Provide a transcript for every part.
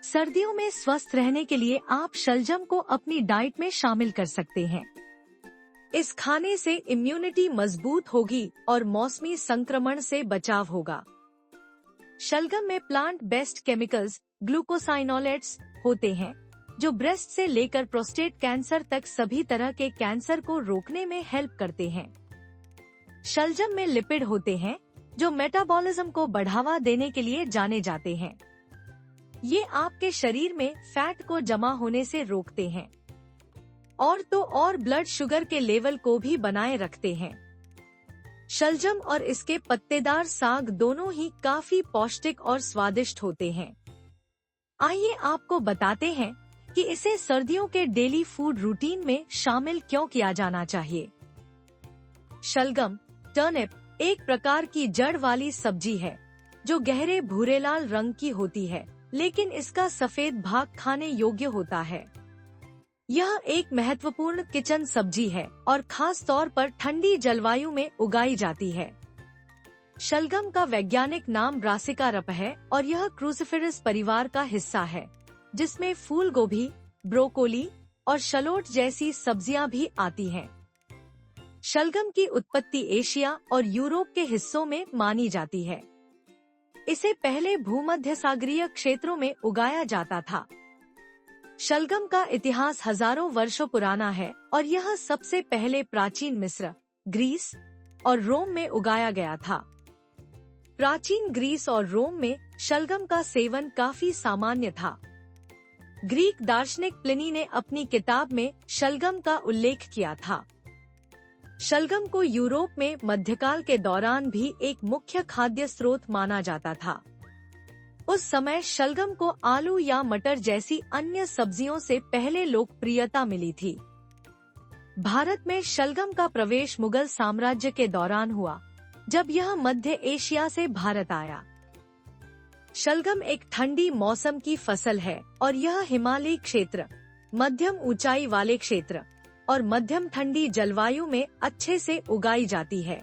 सर्दियों में स्वस्थ रहने के लिए आप शलजम को अपनी डाइट में शामिल कर सकते हैं। इस खाने से इम्यूनिटी मजबूत होगी और मौसमी संक्रमण से बचाव होगा। शलगम में प्लांट बेस्ड केमिकल्स ग्लूकोसाइनोलेट्स होते हैं, जो ब्रेस्ट से लेकर प्रोस्टेट कैंसर तक सभी तरह के कैंसर को रोकने में हेल्प करते हैं। शलजम में लिपिड होते हैं, जो मेटाबॉलिज्म को बढ़ावा देने के लिए जाने जाते हैं। ये आपके शरीर में फैट को जमा होने से रोकते हैं और ब्लड शुगर के लेवल को भी बनाए रखते हैं। शलजम और इसके पत्तेदार साग दोनों ही काफी पौष्टिक और स्वादिष्ट होते हैं। आइए आपको बताते हैं कि इसे सर्दियों के डेली फूड रूटीन में शामिल क्यों किया जाना चाहिए। शलगम टर्निप एक प्रकार की जड़ वाली सब्जी है, जो गहरे भूरे लाल रंग की होती है, लेकिन इसका सफेद भाग खाने योग्य होता है। यह एक महत्वपूर्ण किचन सब्जी है और खास तौर पर ठंडी जलवायु में उगाई जाती है। शलगम का वैज्ञानिक नाम ब्रासिका रप है और यह क्रूसिफेरस परिवार का हिस्सा है, जिसमें फूल गोभी, ब्रोकोली और शलोट जैसी सब्जियां भी आती हैं। शलगम की उत्पत्ति एशिया और यूरोप के हिस्सों में मानी जाती है। इसे पहले भूमध्य सागरीय क्षेत्रों में उगाया जाता था। शलगम का इतिहास हजारों वर्षों पुराना है और यह सबसे पहले प्राचीन मिस्र, ग्रीस और रोम में उगाया गया था। प्राचीन ग्रीस और रोम में शलगम का सेवन काफी सामान्य था। ग्रीक दार्शनिक प्लिनी ने अपनी किताब में शलगम का उल्लेख किया था। शलगम को यूरोप में मध्यकाल के दौरान भी एक मुख्य खाद्य स्रोत माना जाता था। उस समय शलगम को आलू या मटर जैसी अन्य सब्जियों से पहले लोकप्रियता मिली थी। भारत में शलगम का प्रवेश मुगल साम्राज्य के दौरान हुआ, जब यह मध्य एशिया से भारत आया। शलगम एक ठंडी मौसम की फसल है और यह हिमालयी क्षेत्र, मध्यम ऊंचाई वाले क्षेत्र और मध्यम ठंडी जलवायु में अच्छे से उगाई जाती है।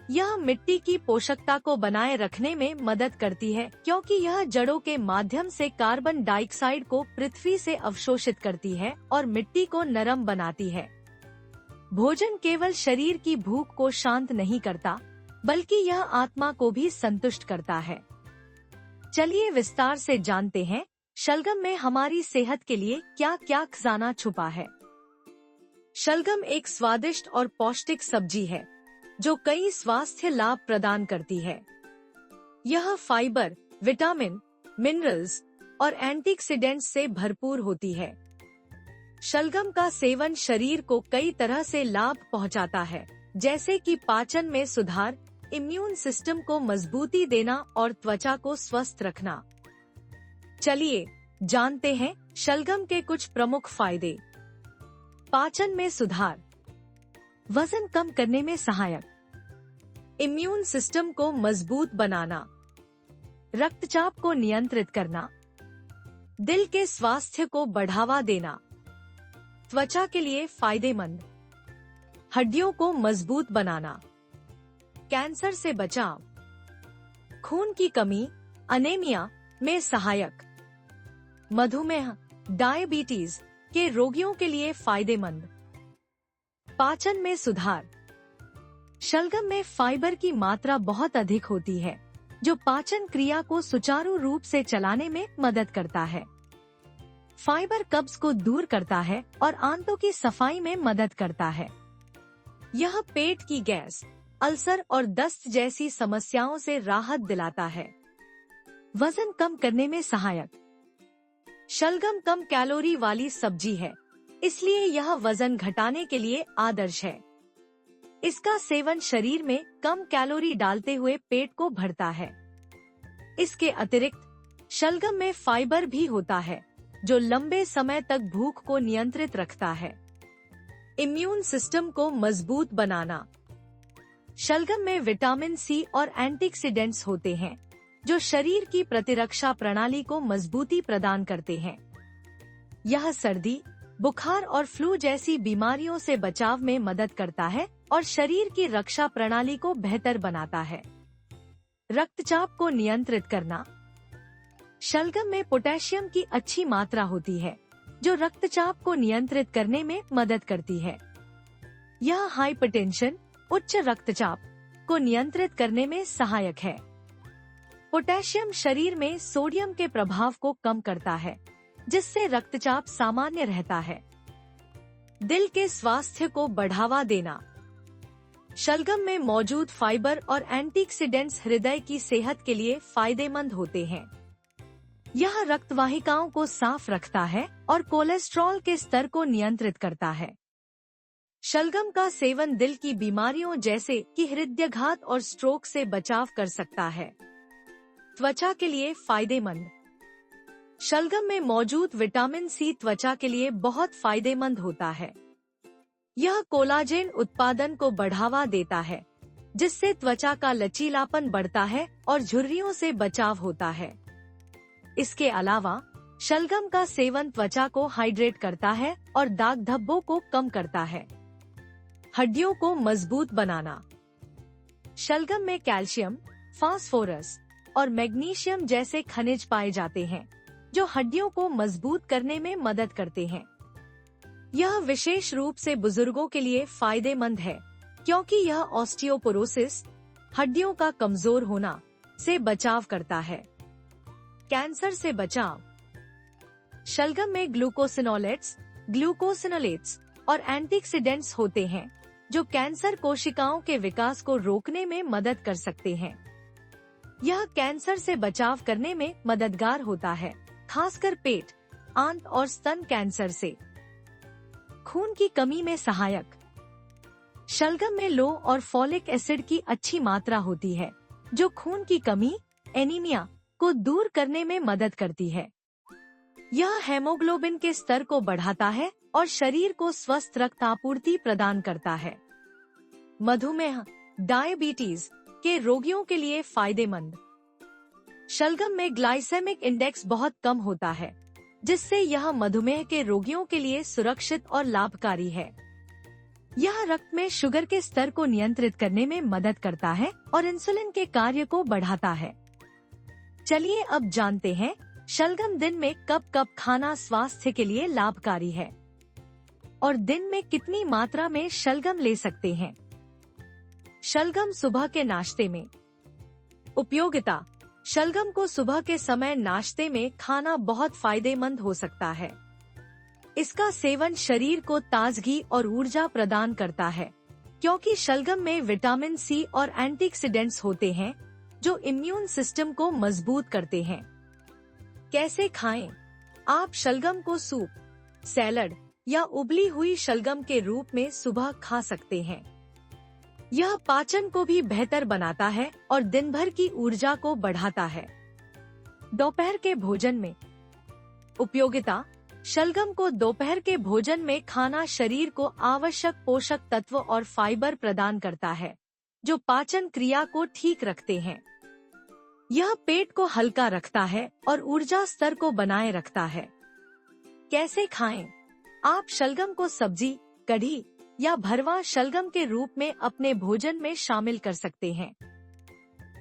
यह मिट्टी की पोषकता को बनाए रखने में मदद करती है, क्योंकि यह जड़ों के माध्यम से कार्बन डाइऑक्साइड को पृथ्वी से अवशोषित करती है और मिट्टी को नरम बनाती है। भोजन केवल शरीर की भूख को शांत नहीं करता, बल्कि यह आत्मा को भी संतुष्ट करता है। चलिए विस्तार से जानते हैं शलगम में हमारी सेहत के लिए क्या क्या खजाना छुपा है। शलगम एक स्वादिष्ट और पौष्टिक सब्जी है, जो कई स्वास्थ्य लाभ प्रदान करती है। यह फाइबर, विटामिन, मिनरल्स और एंटीऑक्सीडेंट्स से भरपूर होती है। शलगम का सेवन शरीर को कई तरह से लाभ पहुंचाता है, जैसे कि पाचन में सुधार, इम्यून सिस्टम को मजबूती देना और त्वचा को स्वस्थ रखना। चलिए जानते हैं शलगम के कुछ प्रमुख फायदे। पाचन में सुधार, वजन कम करने में सहायक, इम्यून सिस्टम को मजबूत बनाना, रक्तचाप को नियंत्रित करना, दिल के स्वास्थ्य को बढ़ावा देना, त्वचा के लिए फायदेमंद, हड्डियों को मजबूत बनाना, कैंसर से बचाव, खून की कमी, अनेमिया में सहायक, मधुमेह, डायबिटीज के रोगियों के लिए फायदेमंद, पाचन में सुधार। शलगम में फाइबर की मात्रा बहुत अधिक होती है, जो पाचन क्रिया को सुचारू रूप से चलाने में मदद करता है। फाइबर कब्ज को दूर करता है और आंतों की सफाई में मदद करता है। यह पेट की गैस, अल्सर और दस्त जैसी समस्याओं से राहत दिलाता है। वजन कम करने में सहायक। शलगम कम कैलोरी वाली सब्जी है, इसलिए यह वजन घटाने के लिए आदर्श है। इसका सेवन शरीर में कम कैलोरी डालते हुए पेट को भरता है। इसके अतिरिक्त शलगम में फाइबर भी होता है, जो लंबे समय तक भूख को नियंत्रित रखता है। इम्यून सिस्टम को मजबूत बनाना। शलगम में विटामिन सी और एंटीऑक्सीडेंट्स होते हैं, जो शरीर की प्रतिरक्षा प्रणाली को मजबूती प्रदान करते हैं। यह सर्दी, बुखार और फ्लू जैसी बीमारियों से बचाव में मदद करता है और शरीर की रक्षा प्रणाली को बेहतर बनाता है। रक्तचाप को नियंत्रित करना। शलगम में पोटेशियम की अच्छी मात्रा होती है, जो रक्तचाप को नियंत्रित करने में मदद करती है। यह हाइपरटेंशन, उच्च रक्तचाप को नियंत्रित करने में सहायक है। पोटेशियम शरीर में सोडियम के प्रभाव को कम करता है, जिससे रक्तचाप सामान्य रहता है। दिल के स्वास्थ्य को बढ़ावा देना। शलगम में मौजूद फाइबर और एंटीऑक्सीडेंट्स हृदय की सेहत के लिए फायदेमंद होते हैं। यह रक्तवाहिकाओं को साफ रखता है और कोलेस्ट्रॉल के स्तर को नियंत्रित करता है। शलगम का सेवन दिल की बीमारियों जैसे कि हृदयाघात और स्ट्रोक से बचाव कर सकता है। त्वचा के लिए फायदेमंद। शलगम में मौजूद विटामिन सी त्वचा के लिए बहुत फायदेमंद होता है। यह कोलाजेन उत्पादन को बढ़ावा देता है, जिससे त्वचा का लचीलापन बढ़ता है और झुर्रियों से बचाव होता है। इसके अलावा शलगम का सेवन त्वचा को हाइड्रेट करता है और दाग धब्बों को कम करता है। हड्डियों को मजबूत बनाना। शलगम में कैल्शियम, फास्फोरस और मैग्नीशियम जैसे खनिज पाए जाते हैं, जो हड्डियों को मजबूत करने में मदद करते हैं। यह विशेष रूप से बुजुर्गों के लिए फायदेमंद है, क्योंकि यह ऑस्टियोपोरोसिस, हड्डियों का कमजोर होना से बचाव करता है। कैंसर से बचाव। शलगम में ग्लूकोसिनोलेट्स, ग्लूकोसिनोलेट्स और एंटीऑक्सीडेंट्स होते हैं, जो कैंसर कोशिकाओं के विकास को रोकने में मदद कर सकते हैं। यह कैंसर से बचाव करने में मददगार होता है, खासकर पेट, आंत और स्तन कैंसर से। खून की कमी में सहायक। शलगम में लो और फॉलिक एसिड की अच्छी मात्रा होती है, जो खून की कमी, एनीमिया को दूर करने में मदद करती है। यह हेमोग्लोबिन के स्तर को बढ़ाता है और शरीर को स्वस्थ रक्त आपूर्ति प्रदान करता है। मधुमेह, डायबिटीज के रोगियों के लिए फायदेमंद। शलगम में ग्लाइसेमिक इंडेक्स बहुत कम होता है, जिससे यह मधुमेह के रोगियों के लिए सुरक्षित और लाभकारी है। यह रक्त में शुगर के स्तर को नियंत्रित करने में मदद करता है और इंसुलिन के कार्य को बढ़ाता है। चलिए अब जानते हैं शलगम दिन में कब कब खाना स्वास्थ्य के लिए लाभकारी है और दिन में कितनी मात्रा में शलगम ले सकते हैं। शलगम सुबह के नाश्ते में। उपयोगिता। शलगम को सुबह के समय नाश्ते में खाना बहुत फायदेमंद हो सकता है। इसका सेवन शरीर को ताजगी और ऊर्जा प्रदान करता है, क्योंकि शलगम में विटामिन सी और एंटीऑक्सीडेंट्स होते हैं, जो इम्यून सिस्टम को मजबूत करते हैं। कैसे खाएं? आप शलगम को सूप, सैलड या उबली हुई शलगम के रूप में सुबह खा सकते हैं। यह पाचन को भी बेहतर बनाता है और दिन भर की ऊर्जा को बढ़ाता है। दोपहर के भोजन में। उपयोगिता। शलगम को दोपहर के भोजन में खाना शरीर को आवश्यक पोषक तत्व और फाइबर प्रदान करता है, जो पाचन क्रिया को ठीक रखते हैं। यह पेट को हल्का रखता है और ऊर्जा स्तर को बनाए रखता है। कैसे खाएं? आप शलगम को सब्जी, कढ़ी या भरवा शलगम के रूप में अपने भोजन में शामिल कर सकते हैं।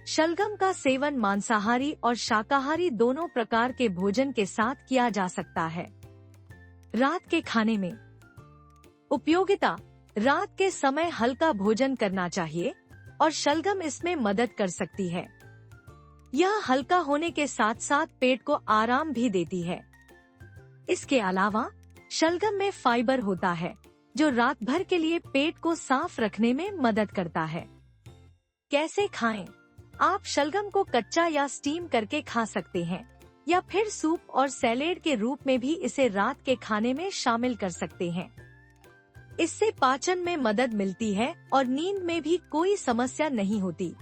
शलगम का सेवन मांसाहारी और शाकाहारी दोनों प्रकार के भोजन के साथ किया जा सकता है। रात के खाने में। उपयोगिता। रात के समय हल्का भोजन करना चाहिए और शलगम इसमें मदद कर सकती है। यह हल्का होने के साथ साथ पेट को आराम भी देती है। इसके अलावा शलगम में फाइबर होता है, जो रात भर के लिए पेट को साफ रखने में मदद करता है। कैसे खाएं? आप शलगम को कच्चा या स्टीम करके खा सकते हैं, या फिर सूप और सैलेड के रूप में भी इसे रात के खाने में शामिल कर सकते हैं। इससे पाचन में मदद मिलती है और नींद में भी कोई समस्या नहीं होती।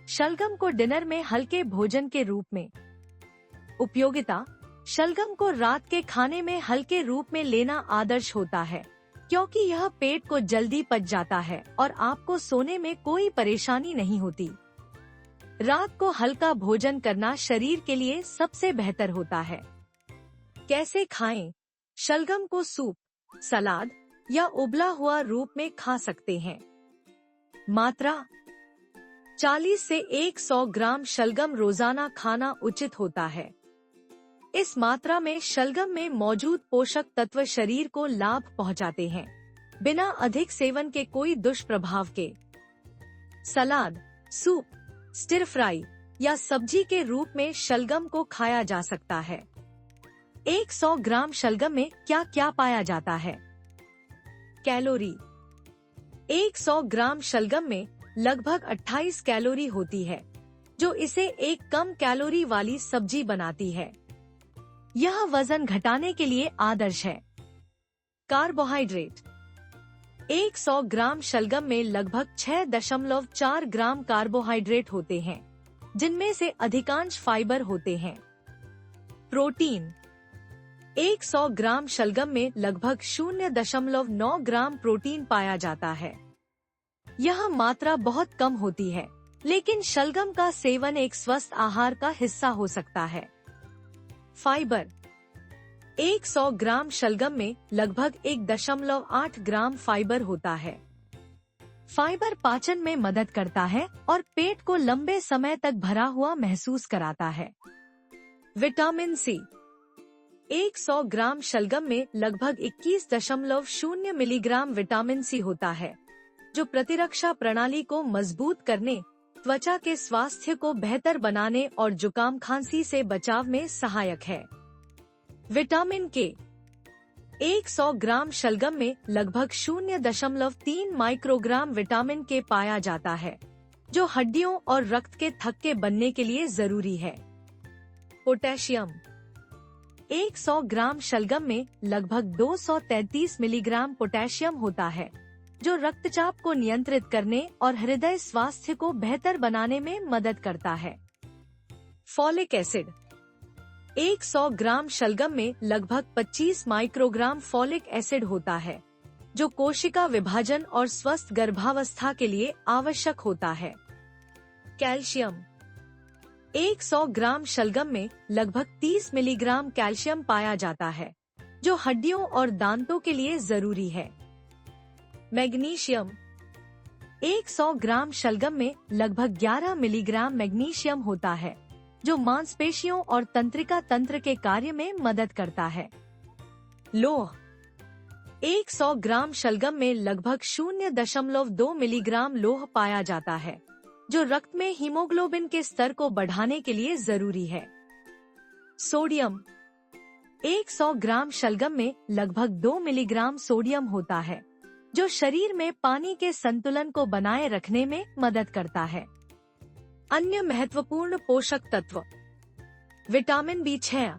शलगम को डिनर में हल्के भोजन के रूप में। उपयोगिता। शलगम को रात के खाने में हल्के रूप में लेना आदर्श होता है, क्योंकि यह पेट को जल्दी पच जाता है और आपको सोने में कोई परेशानी नहीं होती। रात को हल्का भोजन करना शरीर के लिए सबसे बेहतर होता है। कैसे खाएं? शलगम को सूप, सलाद या उबला हुआ रूप में खा सकते हैं। मात्रा। 40 से 100 ग्राम शलगम रोजाना खाना उचित होता है। इस मात्रा में शलगम में मौजूद पोषक तत्व शरीर को लाभ पहुंचाते हैं, बिना अधिक सेवन के कोई दुष्प्रभाव के। सलाद, सूप, स्टिर फ्राई या सब्जी के रूप में शलगम को खाया जा सकता है। 100 ग्राम शलगम में क्या क्या पाया जाता है? कैलोरी। 100 ग्राम शलगम में लगभग 28 कैलोरी होती है, जो इसे एक कम कैलोरी वाली सब्जी बनाती है। यह वजन घटाने के लिए आदर्श है। कार्बोहाइड्रेट। 100 ग्राम शलगम में लगभग 6.4 ग्राम कार्बोहाइड्रेट होते हैं, जिनमें से अधिकांश फाइबर होते हैं। प्रोटीन। 100 ग्राम शलगम में लगभग 0.9 ग्राम प्रोटीन पाया जाता है। यह मात्रा बहुत कम होती है, लेकिन शलगम का सेवन एक स्वस्थ आहार का हिस्सा हो सकता है। फाइबर। 100 ग्राम शलगम में लगभग 1.8 ग्राम फाइबर होता है। फाइबर पाचन में मदद करता है और पेट को लंबे समय तक भरा हुआ महसूस कराता है। Vitamin C. 100 ग्राम शलगम में लगभग 21.0 मिलीग्राम विटामिन सी होता है, जो प्रतिरक्षा प्रणाली को मजबूत करने, त्वचा के स्वास्थ्य को बेहतर बनाने और जुकाम खांसी से बचाव में सहायक है। विटामिन के। 100 ग्राम शलगम में लगभग 0.3 माइक्रोग्राम विटामिन के पाया जाता है, जो हड्डियों और रक्त के थक्के बनने के लिए जरूरी है। पोटेशियम। 100 ग्राम शलगम में लगभग 233 मिलीग्राम पोटेशियम होता है, जो रक्तचाप को नियंत्रित करने और हृदय स्वास्थ्य को बेहतर बनाने में मदद करता है। Folic acid. 100 ग्राम शलगम में लगभग 25 माइक्रोग्राम फॉलिक एसिड होता है, जो कोशिका विभाजन और स्वस्थ गर्भावस्था के लिए आवश्यक होता है। कैल्शियम। 100 ग्राम शलगम में लगभग 30 मिलीग्राम कैल्शियम पाया जाता है, जो हड्डियों और दांतों के लिए जरूरी है। मैग्नीशियम। 100 ग्राम शलगम में लगभग 11 मिलीग्राम मैग्नीशियम होता है, जो मांसपेशियों और तंत्रिका तंत्र के कार्य में मदद करता है। लौह। 100 ग्राम शलगम में लगभग 0.2 मिलीग्राम लौह पाया जाता है, जो रक्त में हीमोग्लोबिन के स्तर को बढ़ाने के लिए जरूरी है। सोडियम। 100 ग्राम शलगम में लगभग 2 मिलीग्राम सोडियम होता है, जो शरीर में पानी के संतुलन को बनाए रखने में मदद करता है। अन्य महत्वपूर्ण पोषक तत्व। Vitamin B6।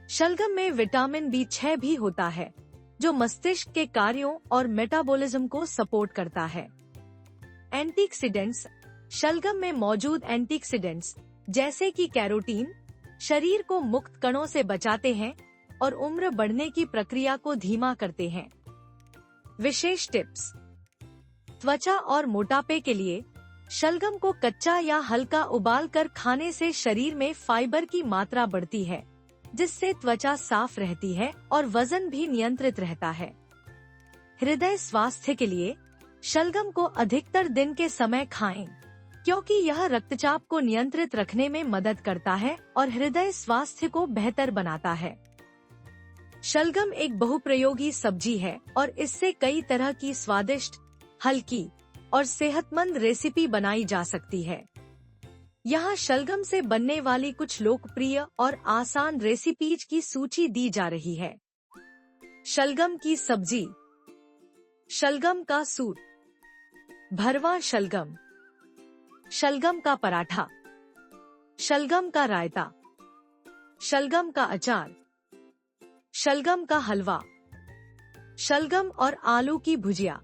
शलगम में विटामिन B6 भी होता है, जो मस्तिष्क के कार्यों और मेटाबॉलिज्म को सपोर्ट करता है। एंटीऑक्सीडेंट्स। शलगम में मौजूद एंटीऑक्सीडेंट्स जैसे कि कैरोटीन शरीर को मुक्त कणों से बचाते हैं और उम्र बढ़ने की प्रक्रिया को धीमा करते हैं। विशेष टिप्स। त्वचा और मोटापे के लिए शलगम को कच्चा या हल्का उबाल कर खाने से शरीर में फाइबर की मात्रा बढ़ती है, जिससे त्वचा साफ रहती है और वजन भी नियंत्रित रहता है। हृदय स्वास्थ्य के लिए शलगम को अधिकतर दिन के समय खाएं, क्योंकि यह रक्तचाप को नियंत्रित रखने में मदद करता है और हृदय स्वास्थ्य को बेहतर बनाता है। शलगम एक बहुप्रयोगी सब्जी है और इससे कई तरह की स्वादिष्ट, हल्की और सेहतमंद रेसिपी बनाई जा सकती है। यहाँ शलगम से बनने वाली कुछ लोकप्रिय और आसान रेसिपीज की सूची दी जा रही है। शलगम की सब्जी, शलगम का सूप, भरवा शलगम, शलगम का पराठा, शलगम का रायता, शलगम का अचार, शलगम का हलवा, शलगम और आलू की भुजिया,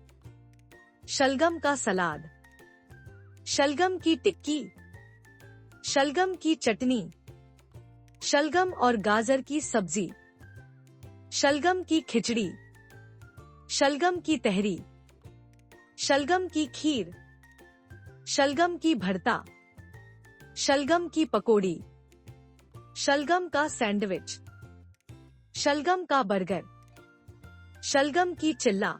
शलगम का सलाद, शलगम की टिक्की, शलगम की चटनी, शलगम और गाजर की सब्जी, शलगम की खिचड़ी, शलगम की तहरी, शलगम की खीर, शलगम की भरता, शलगम की पकौड़ी, शलगम का सैंडविच, शलगम का बर्गर, शलगम की चिल्ला।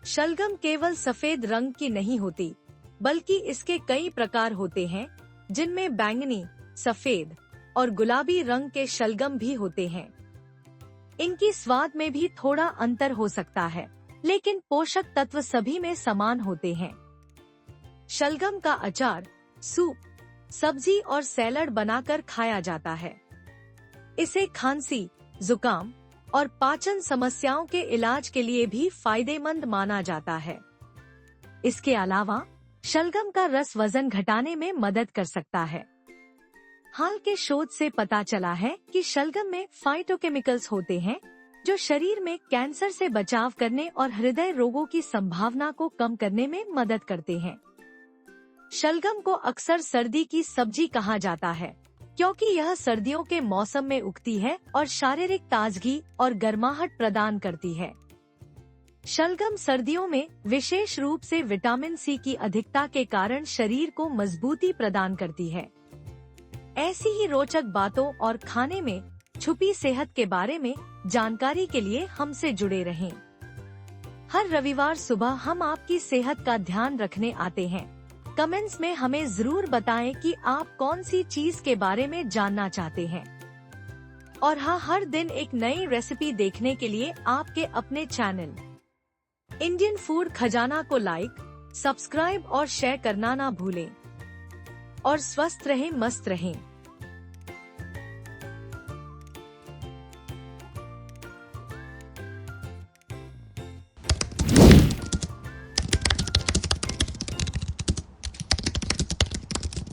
शलगम केवल सफेद रंग की नहीं होती, बल्कि इसके कई प्रकार होते हैं, जिनमें बैंगनी, सफेद और गुलाबी रंग के शलगम भी होते हैं। इनकी स्वाद में भी थोड़ा अंतर हो सकता है, लेकिन पोषक तत्व सभी में समान होते हैं। शलगम का अचार, सूप, सब्जी और सैलड बनाकर खाया जाता है। इसे खांसी, जुकाम और पाचन समस्याओं के इलाज के लिए भी फायदेमंद माना जाता है। इसके अलावा शलगम का रस वजन घटाने में मदद कर सकता है। हाल के शोध से पता चला है कि शलगम में फाइटोकेमिकल्स होते हैं, जो शरीर में कैंसर से बचाव करने और हृदय रोगों की संभावना को कम करने में मदद करते हैं। शलगम को अक्सर सर्दी की सब्जी कहा जाता है, क्योंकि यह सर्दियों के मौसम में उगती है और शारीरिक ताजगी और गर्माहट प्रदान करती है। शलगम सर्दियों में विशेष रूप से विटामिन सी की अधिकता के कारण शरीर को मजबूती प्रदान करती है। ऐसी ही रोचक बातों और खाने में छुपी सेहत के बारे में जानकारी के लिए हमसे जुड़े रहें। हर रविवार सुबह हम आपकी सेहत का ध्यान रखने आते हैं। कमेंट्स में हमें जरूर बताएं कि आप कौन सी चीज के बारे में जानना चाहते हैं। और हाँ, हर दिन एक नई रेसिपी देखने के लिए आपके अपने चैनल इंडियन फूड खजाना को लाइक, सब्सक्राइब और शेयर करना ना भूलें। और स्वस्थ रहें, मस्त रहें।